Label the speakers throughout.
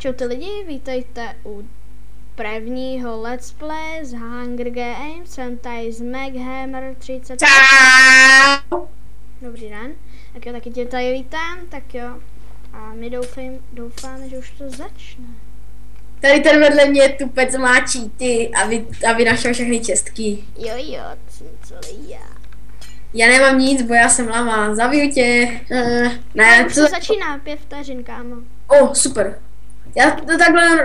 Speaker 1: Čau lidi, vítejte u prvního let's play z Hunger Games. Jsem tady z Maghammer 30.
Speaker 2: Čau!
Speaker 1: Dobrý den. Tak jo, taky tě tady vítám, tak jo. A my doufáme, že už to začne.
Speaker 2: Tady ten vedle mě tupec má cheaty, aby našel všechny čestky.
Speaker 1: Jo, co já.
Speaker 2: Já nemám nic, bo já jsem lama, zabiju tě. Ne,
Speaker 1: Už to začíná, 5 vteřin, kámo.
Speaker 2: Super. Já to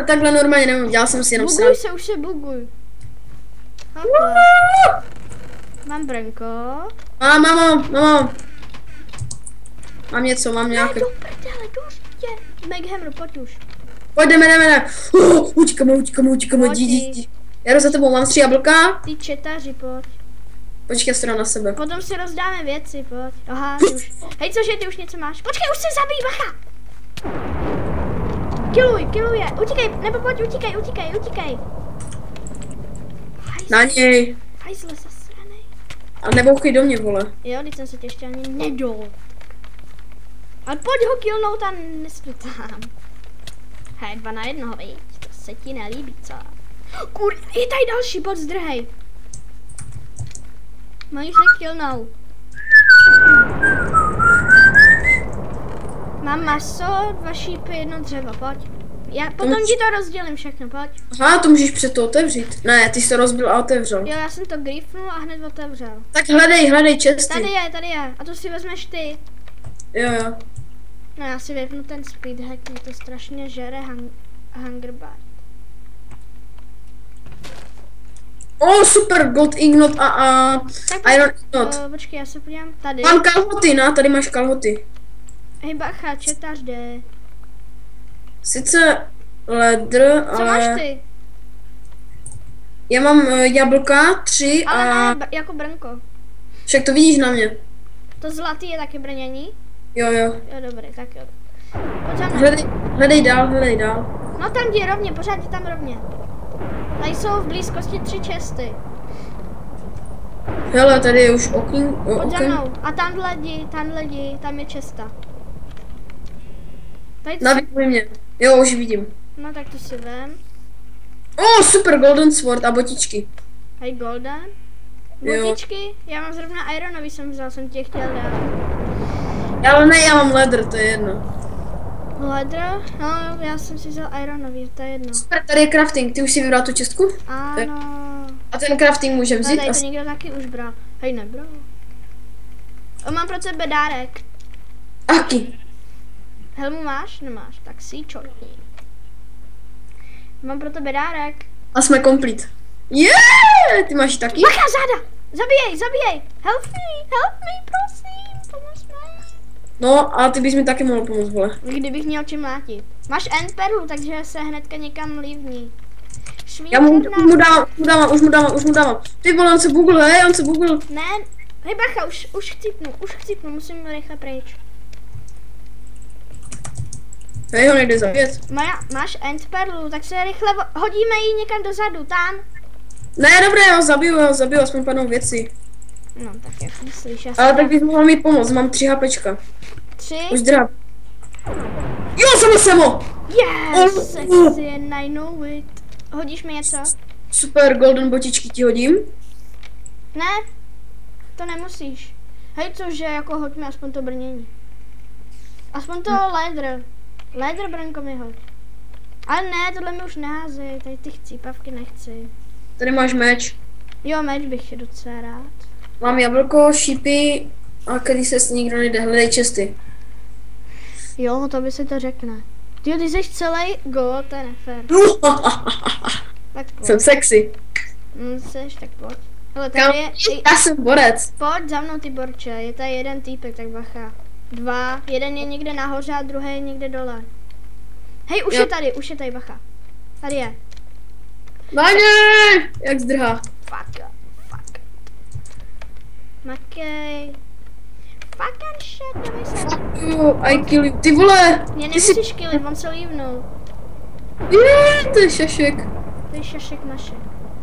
Speaker 2: takhle normálně nemám, dělal jsem si jenom
Speaker 1: buguj se, už se buguj. Hopla. Mám brnko.
Speaker 2: Mám. Mám něco, mám nějaké.
Speaker 1: Ne, do prdele, důřitě. Maghammer, pojď už.
Speaker 2: Pojď, jdeme. Utíkám, jdi. Já jdu za tebou, mám 3 jablka.
Speaker 1: Ty četaři, pojď.
Speaker 2: Počkej, strana na sebe.
Speaker 1: Potom si rozdáme věci, pojď. Aha, ty už. Hej, cože, ty už něco máš? Počkej, už se zabij, bacha! Killuj je, utíkej, nebo pojď, utíkej.
Speaker 2: Na něj.
Speaker 1: Hajzle zasranej.
Speaker 2: A nebouchej do mě, vole.
Speaker 1: Jo, teď jsem se tě ještě ani nedol. Ale pojď ho killnout a nesplitám. Hej, 2 na 1, viď, to se ti nelíbí, co? Kur, je tady další, pojď zdrhej. Mají se killnout. Mám maso, 2 šípy, 1 dřevo, pojď. Já potom ti to rozdělím všechno, pojď.
Speaker 2: Aha, to můžeš před to otevřít. Ne, ty jsi to rozbil a otevřel.
Speaker 1: Jo, já jsem to grifnul a hned otevřel.
Speaker 2: Tak hledej česty.
Speaker 1: Tady je. A to si vezmeš ty.
Speaker 2: Jo.
Speaker 1: No já si vypnu ten speed hack, mě to strašně žere Hunger Bar.
Speaker 2: Super, gold ignot a iron ignot.
Speaker 1: Počkej, já se podívám tady.
Speaker 2: Mám kalhoty, tady máš kalhoty.
Speaker 1: Hej bacha, četář jde.
Speaker 2: Sice ledr,
Speaker 1: Co
Speaker 2: ale...
Speaker 1: máš ty?
Speaker 2: Já mám jablka, 3
Speaker 1: ale
Speaker 2: a...
Speaker 1: ne, jako brnko.
Speaker 2: Však to vidíš na mě.
Speaker 1: To zlatý je taky brnění?
Speaker 2: Jo.
Speaker 1: Jo, dobrý, tak jo. Pojď za mnou.
Speaker 2: Hledej dál.
Speaker 1: No tam jdi rovně, pořád jdi tam rovně. Tady jsou v blízkosti 3 česty.
Speaker 2: Hele, tady je už okýn.
Speaker 1: Pojď za mnou. A tamhle jdi, tam je česta.
Speaker 2: Navíkuj mě. Jo, už vidím.
Speaker 1: No tak to si vem.
Speaker 2: Super, golden sword a botičky.
Speaker 1: Hej, golden. Botičky? Já mám zrovna ironový, jsem tě chtěl dát.
Speaker 2: Ale ne, já mám ledr, to je jedno.
Speaker 1: Ledr? No, já jsem si vzal ironový, to je jedno.
Speaker 2: Super, tady je crafting, ty už si vybral tu čestku?
Speaker 1: Ano.
Speaker 2: A ten crafting můžeme vzít?
Speaker 1: Tady to někdo taky už bral. Hej, nebral. Mám pro tebe dárek.
Speaker 2: Aký?
Speaker 1: Helmu máš? Nemáš, tak si čortní. Mám pro tebe dárek.
Speaker 2: A jsme complete. Ty máš taky?
Speaker 1: Bacha, záda! Zabijej! Help me, prosím, pomož mi.
Speaker 2: No, a ty bys mi taky mohl pomoct, vole.
Speaker 1: Kdybych měl čím mlátit. Máš end perlu, takže se hnedka někam lívní.
Speaker 2: Já mu dávám. Ty vole, on se bugl.
Speaker 1: Ne, hej bacha, už chcípnu, musím rychle pryč.
Speaker 2: Hej, ho nejde zabít.
Speaker 1: Máš end perlu, tak se rychle hodíme ji někam dozadu, tam.
Speaker 2: Ne, dobré, já ho zabiju, aspoň padnou věci.
Speaker 1: No, tak jak myslíš,
Speaker 2: ale tak bys mohl mi pomoct, mám 3 HPčka.
Speaker 1: 3?
Speaker 2: Už dráp. Jo, samo!
Speaker 1: Yes, sexy and I know it. Hodíš mi něco?
Speaker 2: Super, golden botičky ti hodím.
Speaker 1: Ne, to nemusíš. Hej, cože, jako hoď mi aspoň to brnění. Aspoň to ledr. Ledr brnko mi hoď. Ale ne, tohle mi už neházej, tady ty chcípavky nechci.
Speaker 2: Tady máš meč.
Speaker 1: Jo, meč bych docela rád.
Speaker 2: Mám jablko, šípy a když se s nikdo nejde, hledej česty.
Speaker 1: Jo, to by se to řekne. Ty jsi celý go, to je nefér. Tak pojď.
Speaker 2: Jsem sexy.
Speaker 1: Seš, tak pojď. Hele, tady je...
Speaker 2: Já jsem borec.
Speaker 1: Pojď za mnou, ty borče, je tady jeden týpek, tak bacha. 2, jeden je někde nahoře a druhý je někde dole. Hej, už je tady, bacha. Tady je.
Speaker 2: Maně! Jak zdrhá.
Speaker 1: Fuck. Makej. Fucking shit, neboj se.
Speaker 2: I kill you. Ty vole!
Speaker 1: Mě nemusíš killit, on se lívnul.
Speaker 2: To je šašek.
Speaker 1: To je šašek naše.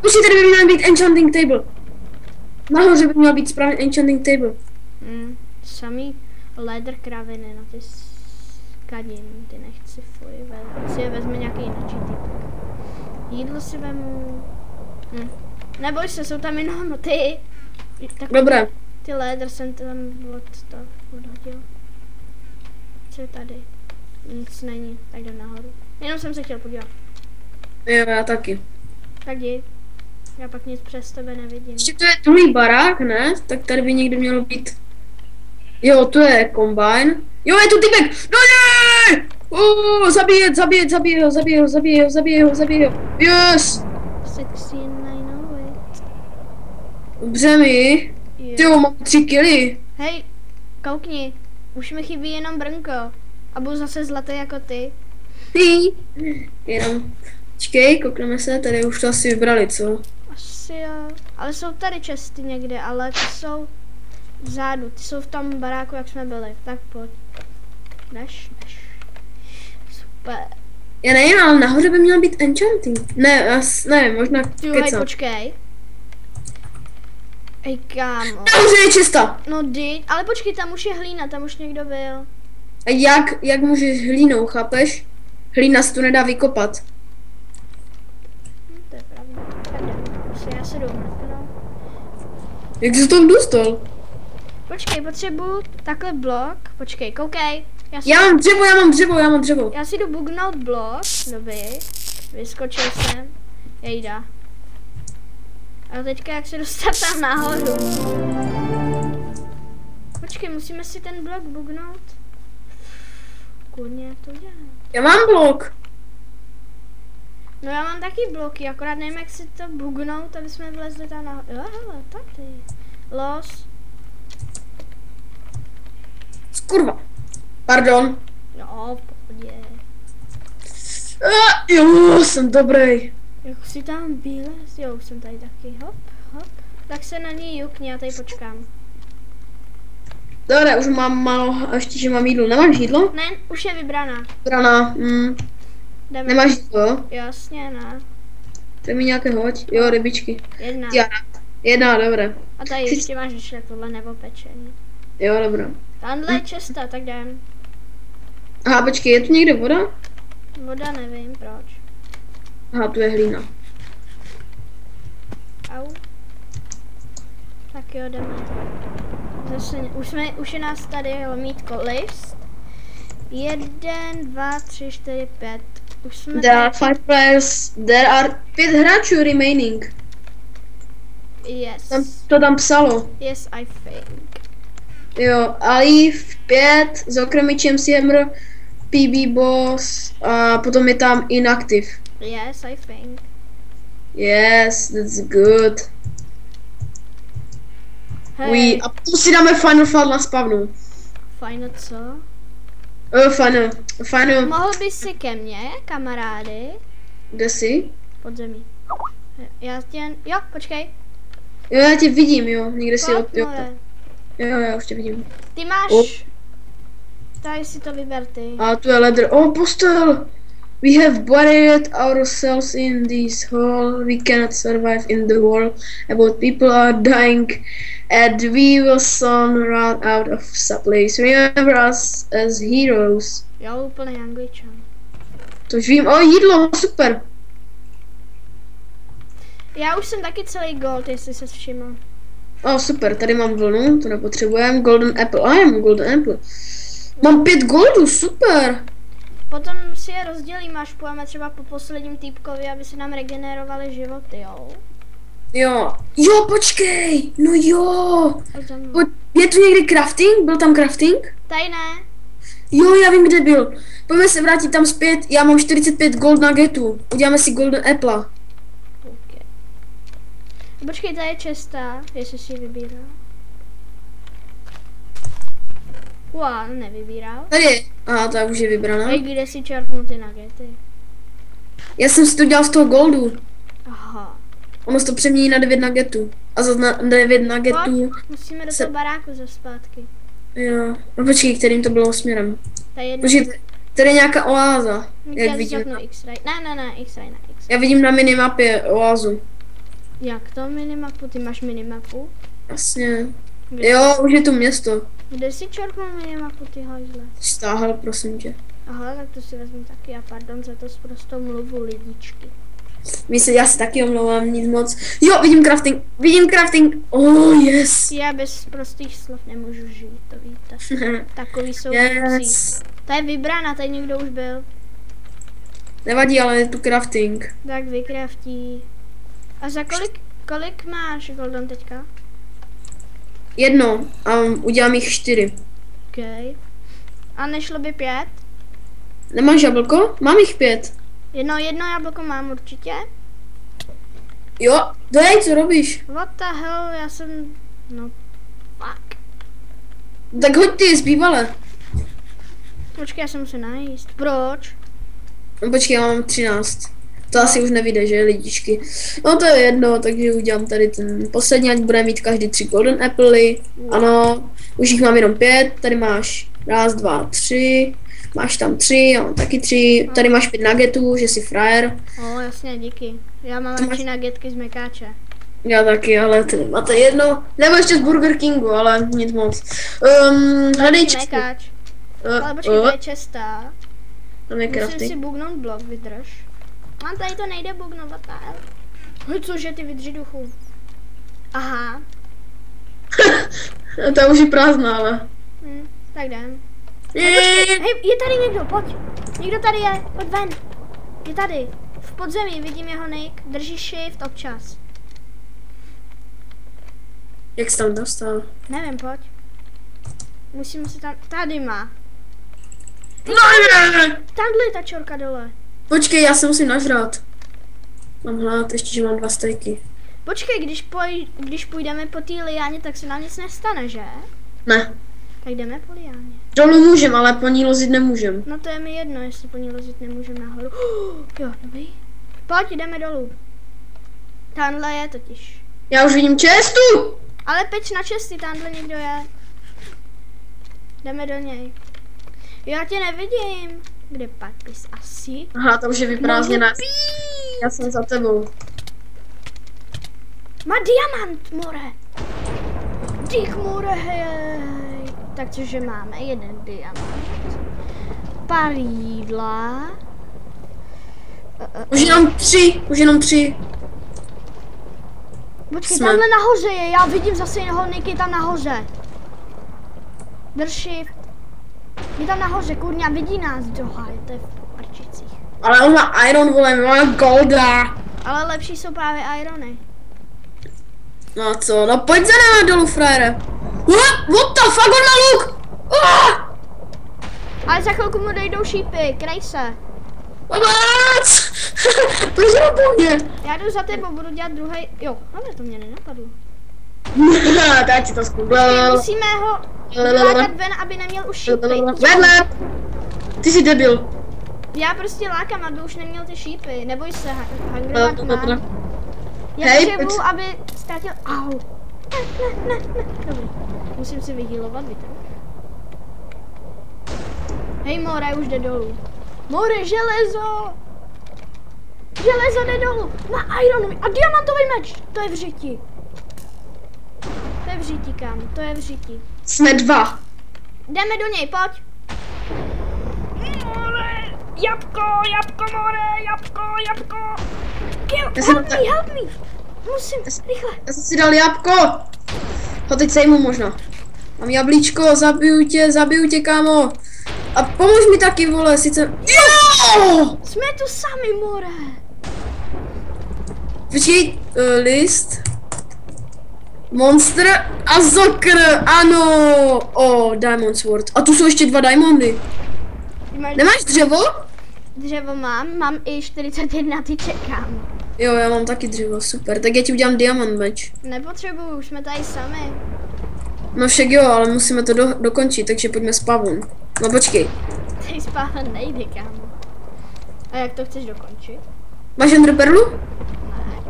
Speaker 2: Musí tady by měl být enchanting table. Nahoře by měl být správně enchanting table.
Speaker 1: Samý leather kraviny, no ty Kadím, ty nechci, fuj, si je vezme nějaký jiný typ. Jídlo si vemu. Neboj se, jsou tam jenom ty. Tak
Speaker 2: Dobré.
Speaker 1: ty lédr jsem tam odhodil. Co je tady? Nic není, tak jdem nahoru. Jenom jsem se chtěl podívat.
Speaker 2: Jo, já taky.
Speaker 1: Tak jdi. Já pak nic přes tebe nevidím.
Speaker 2: Ještě to je druhý barák, ne? Tak tady by někde mělo být. Jo, to je kombajn. Jo, je tu typek! No ne! Zabij ho. Yes!
Speaker 1: 16,908.
Speaker 2: Dobře mi. Tyjo, mám 3 killy.
Speaker 1: Hej, koukni. Už mi chybí jenom Brnko. A budu zase zlatý jako ty.
Speaker 2: Jenom. Počkej, koukneme se, tady už to asi vybrali, co?
Speaker 1: Asi jo. Ale jsou tady česty někde, ale ty jsou vzadu. Ty jsou v tom baráku, jak jsme byli. Tak pojď. Než. Super.
Speaker 2: Já nevím, ale nahoře by měl být enchanting. Ne, ne, možná
Speaker 1: Hej, počkej. Ej, kámo.
Speaker 2: Nahoře je čista.
Speaker 1: No ale počkej, tam už je hlína, tam už někdo byl.
Speaker 2: A jak můžeš hlínou, chápeš? Hlína se tu nedá vykopat.
Speaker 1: To je pravda. Tak jdem. Já se jdu mrknout.
Speaker 2: Jak jsi to tam dostal?
Speaker 1: Počkej, potřebuji takhle blok. Počkej, koukej.
Speaker 2: Já mám dřevo.
Speaker 1: Já si jdu bugnout blok. Dobrý. Vyskočil jsem. Jejda. A teďka jak se dostat tam nahoru. Počkej, musíme si ten blok bugnout. Kurně, jak to dělá?
Speaker 2: Já mám blok.
Speaker 1: No já mám taky bloky, akorát nevím, jak si to bugnout, aby jsme vlezli tam nahoru. Jo, hele, tady. Los.
Speaker 2: Kurva. Pardon.
Speaker 1: Jo, v pohodě.
Speaker 2: Jo, jsem dobrý.
Speaker 1: Jak si tam vylez? Jo, už jsem tady taky. Hop. Tak se na ní jukni, já tady počkám.
Speaker 2: Dobré, už mám málo, a ještě, že mám jídlo. Nemáš jídlo?
Speaker 1: Ne, už je vybraná.
Speaker 2: Vybraná,
Speaker 1: Jdeme.
Speaker 2: Nemáš jídlo?
Speaker 1: Jasně, ne.
Speaker 2: To mi nějaké hoď. Jo, rybičky.
Speaker 1: Jedna.
Speaker 2: Jedna, dobré.
Speaker 1: A tady ještě máš ještě tohle neopečený.
Speaker 2: Jo, dobré.
Speaker 1: Tamhle je česta, tak jdem.
Speaker 2: Aha, počkej, je tu někde voda?
Speaker 1: Voda nevím proč.
Speaker 2: Aha, tu je hlína.
Speaker 1: Au. Tak jo, jdeme. Zase, už je nás tady lomítko list. 1, 2, 3, 4, 5. Už jsme
Speaker 2: There are 5 players. There are 5 hráčů remaining.
Speaker 1: Yes.
Speaker 2: To tam psalo.
Speaker 1: Yes, I think.
Speaker 2: Jo, Alif 5, s Okremičem Siemr, PB Boss a potom je tam Inactive.
Speaker 1: Yes, I think.
Speaker 2: Yes, that's good.
Speaker 1: Hey.
Speaker 2: A potom si dáme Final Fall na spavnu.
Speaker 1: Fajno, co?
Speaker 2: Final.
Speaker 1: Mohl bys si ke mně, kamarády?
Speaker 2: Kde jsi?
Speaker 1: Pod zemí. Já tě... Jo, počkej.
Speaker 2: Jo, já tě vidím, jo, někde si
Speaker 1: Pojď,
Speaker 2: jo,
Speaker 1: more.
Speaker 2: jo, já už tě vidím.
Speaker 1: Ty máš... Tady si to vyber ty.
Speaker 2: A tu je leather. Oh, postel! We have buried ourselves in this hole. We cannot survive in the world. About people are dying, and we will soon run out of supplies. Remember us as heroes.
Speaker 1: Jo, úplný Angličan.
Speaker 2: To už vím. O, jídlo, super.
Speaker 1: Já už jsem taky celý gold, jestli se všiml.
Speaker 2: O, super, tady mám vlnu, to nepotřebujeme. Golden apple. A já mám golden apple. Mám 5 goldů, super.
Speaker 1: Potom si je rozdělíme, až půjdeme třeba po posledním týpkovi, aby se nám regenerovaly životy, jo?
Speaker 2: Jo, počkej, no jo. Je tu někdy crafting? Byl tam crafting?
Speaker 1: Tady ne.
Speaker 2: Jo, já vím, kde byl. Pojďme se vrátit tam zpět, já mám 45 gold nuggetů. Uděláme si golden apple.
Speaker 1: Okay. Počkej, tady je česta, jestli si vybírá. Wow, nevybíral.
Speaker 2: Tady je. Aha, ta už je vybraná.
Speaker 1: A kde si čerpnul ty nuggety?
Speaker 2: Já jsem si to dělal z toho goldu.
Speaker 1: Aha.
Speaker 2: Ono se to přemění na 9 nuggetů. A za 9 nuggetů...
Speaker 1: Musíme do toho baráku za zpátky.
Speaker 2: Jo. No počkej, kterým to bylo směrem.
Speaker 1: Počkej,
Speaker 2: tady je nějaká oáza. Jak vidím.
Speaker 1: X-ray. Ne, X-ray na X.
Speaker 2: Já vidím na minimapě oázu.
Speaker 1: Jak to minimapu? Ty máš minimapu?
Speaker 2: Jasně. Jo, už je tu město.
Speaker 1: Kde jsi čerpnul minimapu, ty hajzle?
Speaker 2: Stáhl, prosím tě.
Speaker 1: Aha, tak to si vezmu taky a pardon za to prostě mluvu lidičky.
Speaker 2: Já si taky omlouvám, nic moc. Jo, vidím crafting, oh yes.
Speaker 1: Já bez prostých slov nemůžu žít, to víte. Takový jsou
Speaker 2: Yes.
Speaker 1: To je vybrána, tady někdo už byl.
Speaker 2: Nevadí, ale je tu crafting.
Speaker 1: Tak vykraftí. A za kolik máš Golden teďka?
Speaker 2: 1 a udělám jich 4.
Speaker 1: OK. A nešlo by 5?
Speaker 2: Nemáš jablko? Mám jich 5.
Speaker 1: Jedno jablko mám určitě.
Speaker 2: Jo, dej, co robíš?
Speaker 1: What the hell, já jsem... No, fuck.
Speaker 2: Tak hoď ty, zbývale.
Speaker 1: Počkej, já se musím najíst. Proč?
Speaker 2: No počkej, já mám 13. To asi už nevíde, že lidičky. No to je jedno, takže udělám tady ten poslední, ať bude mít každý 3 golden apply. Ano, už jich mám jenom 5, tady máš 1, 2, 3. Máš tam 3, já mám taky 3. Tady máš 5 nuggetů, že jsi frajer.
Speaker 1: Jasně, díky. Já mám radši nuggetky z mekáče.
Speaker 2: Já taky, ale ty máte jedno. Nebo ještě z Burger Kingu, ale nic moc. Hledej čestu.
Speaker 1: Mekáč. Ale počkej, to je čestá.
Speaker 2: Tam je
Speaker 1: Musím
Speaker 2: crafting.
Speaker 1: si bugnout blok, vydrž. A tady to nejde bugnovat, ale... Cože, ty vydři duchu. Aha.
Speaker 2: Ta už je prázdná, ale.
Speaker 1: Tak jdem. Hej, je tady někdo, pojď. Někdo tady je, pojď ven. Je tady. V podzemí, vidím jeho nick. Drží shift občas.
Speaker 2: Jak jsi tam dostal?
Speaker 1: Nevím, pojď. Musím si tam... Tady má.
Speaker 2: No ne!
Speaker 1: Tamhle je ta čorka dole.
Speaker 2: Počkej, já se musím nažrát. Mám hlad, ještě, že mám 2 stejky.
Speaker 1: Počkej, když půjdeme po té liáně, tak se nám nic nestane, že?
Speaker 2: Ne.
Speaker 1: Tak jdeme po liáně.
Speaker 2: Dolů můžem, ale po ní lozit nemůžem.
Speaker 1: No to je mi jedno, jestli po ní lozit nemůžeme nahoru. Jo, dobrý. Pojď, jdeme dolů. Tamhle je totiž.
Speaker 2: Já už vidím čestu!
Speaker 1: Ale peč na česty, tamhle někdo je. Jdeme do něj. Já tě nevidím. Kde pak bys asi?
Speaker 2: Aha, to už je vyprázdněná. Já jsem za tebou.
Speaker 1: Má diamant, more. Dík, more, hej. Tak cože máme? Jeden diamant. Pár jídla.
Speaker 2: Už jenom 3.
Speaker 1: Počkej, tamhle nahoře je, já vidím zase jeho niky tam nahoře. Drž. Je tam nahoře, kurňa, vidí nás, doha, to je v prčicích.
Speaker 2: Ale on má iron, vole, my máme golda.
Speaker 1: Ale lepší jsou právě irony.
Speaker 2: No co, no pojď za náma dolů, frajere. What the fuck, on má luk!
Speaker 1: Ale za chvilku mu dojdou šípy, krej se.
Speaker 2: Pomoc! Proč po mě?
Speaker 1: Já jdu za tebou, budu dělat druhý. Jo, ale to mě nenapadlo.
Speaker 2: Tak si to zkublel.
Speaker 1: Musíme ho lákat ven, aby neměl už šípy.
Speaker 2: Vedle! Ty jsi debil.
Speaker 1: Já prostě lákám, aby už neměl ty šípy. Neboj se, Hungryman má. Já
Speaker 2: Hej,
Speaker 1: potřebuji, aby ztratil... Au. Ne. Dobrý. Musím si vyhýlovat, víte? Hej, more už jde dolů. More, železo! Železo jde dolů. Má iron a diamantový meč. To je v řiti. To je v řiti, kámo. To je v řiti.
Speaker 2: Jsme 2.
Speaker 1: Jdeme do něj, pojď. More! Jabko, more! Jabko! Help me! Musím, rychle.
Speaker 2: Já jsem si dal jabko. Ho teď sejmu možná. Mám jablíčko, zabiju tě, kámo. A pomož mi taky, vole, sice... Jo!
Speaker 1: Jsme tu sami, more.
Speaker 2: Počkej, list. Monster a zokr, ano. Diamond sword. A tu jsou ještě 2 diamondy. Nemáš dřevo?
Speaker 1: Dřevo mám i 41 tyček, kámo.
Speaker 2: Jo, já mám taky dřevo, super. Tak já ti udělám diamond meč.
Speaker 1: Nepotřebuju, už jsme tady sami.
Speaker 2: No však jo, ale musíme to dokončit, takže pojďme spawn. No počkej.
Speaker 1: Tady spawn nejde, kámo. A jak to chceš dokončit?
Speaker 2: Máš ender perlu?
Speaker 1: Ne.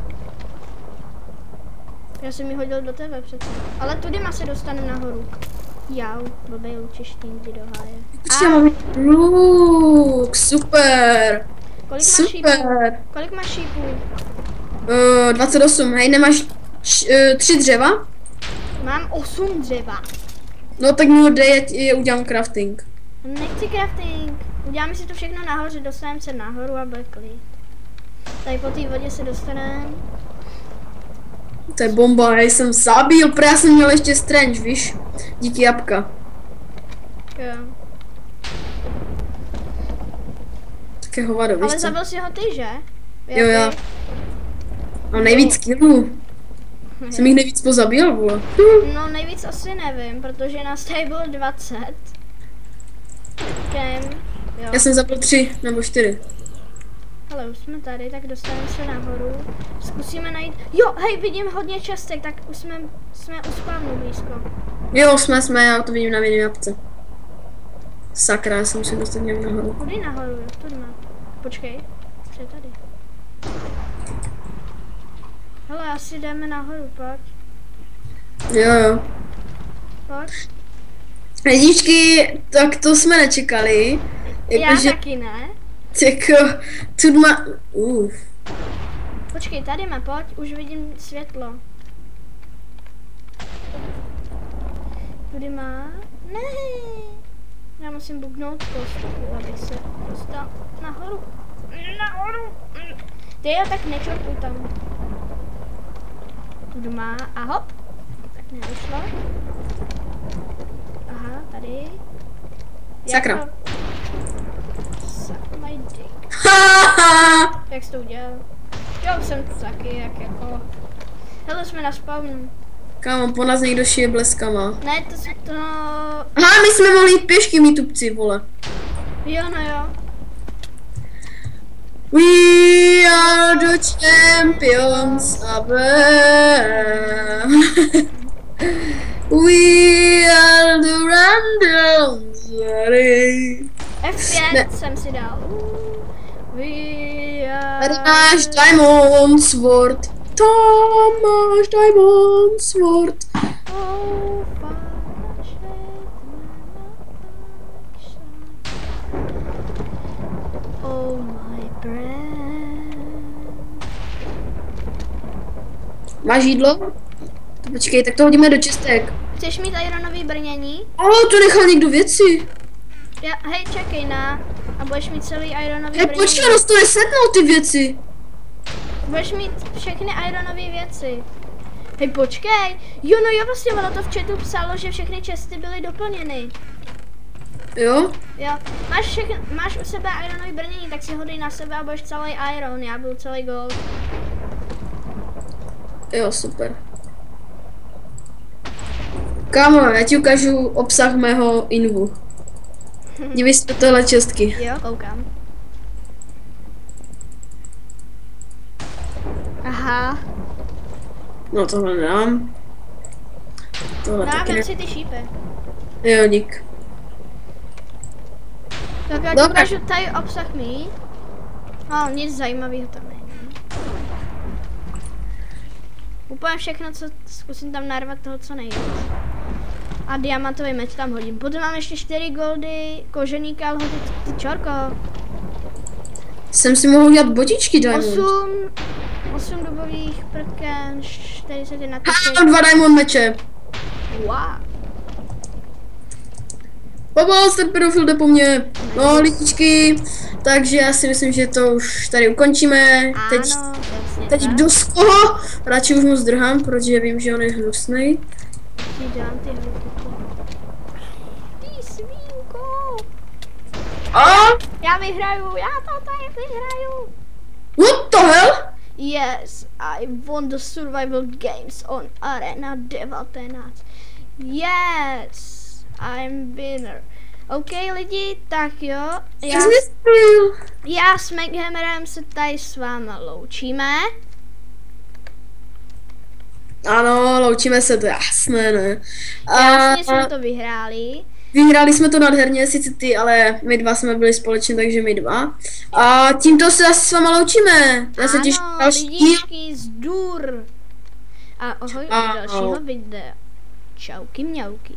Speaker 1: Já jsem ji hodil do tebe přece. Ale tudy se dostanu nahoru. Jau, blbej lučištím ty do háje.
Speaker 2: Ještě mám luk, super.
Speaker 1: Kolik máš šípů?
Speaker 2: 28, hej, nemáš 3 dřeva?
Speaker 1: Mám 8 dřeva.
Speaker 2: No tak mi ho dej, já udělám crafting.
Speaker 1: Nechci crafting. Uděláme si to všechno nahoře, dostaneme se nahoru a bude klid. Tady po té vodě se dostaneme.
Speaker 2: To je bomba, já jsem zabil, protože já jsem měl ještě strange, víš? Díky jabka.
Speaker 1: Jo.
Speaker 2: Také hovado, víš
Speaker 1: Ale
Speaker 2: co?
Speaker 1: zabil si ho ty, že?
Speaker 2: Jo, já. Mám nejvíc killů. Jsem jich nejvíc pozabil, vole.
Speaker 1: No nejvíc asi nevím, protože nás tady bylo 20. Jo.
Speaker 2: Já jsem zabil 3 nebo 4.
Speaker 1: Ale už jsme tady, tak dostaneme se nahoru. Zkusíme najít... Jo, hej, vidím hodně čestek, tak už jsme u spawnu blízko.
Speaker 2: Jo, jsme, já to vidím na minimapce. Sakra, já se musím dostat nějak nahoru.
Speaker 1: Kudy nahoru, jo, tu má. Počkej, co je tady? Hele, asi jdeme nahoru, pojď.
Speaker 2: Jo.
Speaker 1: Pojď.
Speaker 2: Lidičky, tak to jsme nečekali.
Speaker 1: Já taky ne.
Speaker 2: Jako, tu má...
Speaker 1: Počkej, tady má, pojď, už vidím světlo. Tudy má? Ne. Já musím buknout postupu, abych se dostal nahoru. Nahoru. Ty jo, tak nekrokuj tam. Tudy má a hop. Tak nevyšlo. Aha, tady.
Speaker 2: Sakra.
Speaker 1: Suck my dick. Jak jsi to udělal? Jo, jsem tu taky, jak jako... Hele, jsme na spawnu.
Speaker 2: Kámo, po nás někdo šije bleskama.
Speaker 1: Ne, to...
Speaker 2: Aha, my jsme mohli jít pěšky, mý tupci, vole.
Speaker 1: Jo, no jo.
Speaker 2: We are the champions of We are the randoms.
Speaker 1: F5 jsem si dal. We are...
Speaker 2: Tady máš Diamond Sword. Tam máš Diamond Sword.
Speaker 1: Oh, oh my breath.
Speaker 2: Máš jídlo? To počkej, tak to hodíme do čestek.
Speaker 1: Chceš mít ironový brnění?
Speaker 2: To nechal někdo věci.
Speaker 1: Hej, čekej na... A budeš mít celý ironový
Speaker 2: Hej,
Speaker 1: brnění.
Speaker 2: počkej, no to nesetnou ty věci.
Speaker 1: Budeš mít všechny ironové věci. Hej, počkej. Jo, no jo, vlastně ono to v chatu psalo, že všechny česty byly doplněny.
Speaker 2: Jo?
Speaker 1: Jo, máš u sebe ironový brnění, tak si ho dej na sebe a budeš celý iron, já budu celý gold.
Speaker 2: Jo, super. Kámo, já ti ukážu obsah mého invu. Dívej se do tohle čestky.
Speaker 1: Jo, koukám. Aha.
Speaker 2: No tohle nedám. Tohle taky
Speaker 1: Dávám
Speaker 2: ne.
Speaker 1: si ty šípy.
Speaker 2: Jo, dík.
Speaker 1: Tak já ti ukážu tady obsah mý. No, nic zajímavého tam není. Úplně všechno, co zkusím tam narvat toho, co nejvíc. A diamantový meč tam hodím. Potom mám ještě 4 goldy, kožený kalhoty, ty čorko.
Speaker 2: Jsem si mohl udělat botičky diamond.
Speaker 1: 8 dubových prtken, 40 na
Speaker 2: Mám 2 diamond meče.
Speaker 1: Wow.
Speaker 2: Pomoc, ten pedofil jde po mně. No, lidičky. Takže já si myslím, že to už tady ukončíme.
Speaker 1: Ano,
Speaker 2: Teď kdo z koho? Radši už mu zdrhám, protože vím, že on je hnusnej.
Speaker 1: Dělám ty hruby. Ty svínko.
Speaker 2: A?
Speaker 1: Já vyhraju, já to tady vyhraju.
Speaker 2: What the hell?
Speaker 1: Yes, I won the survival games on Arena 19. Yes, I'm winner. OK lidi, tak jo. Já s Meghammerem se tady s váma loučíme.
Speaker 2: Ano, loučíme se, to jasné, ne?
Speaker 1: Jasně jsme to vyhráli.
Speaker 2: Vyhráli jsme to nádherně, sice ty, ale my dva jsme byli společně, takže my dva. A tímto se asi s váma loučíme. Já se těším na další
Speaker 1: lidičky, zdur. A ahoj u dalšího videa. Čauky mňauky.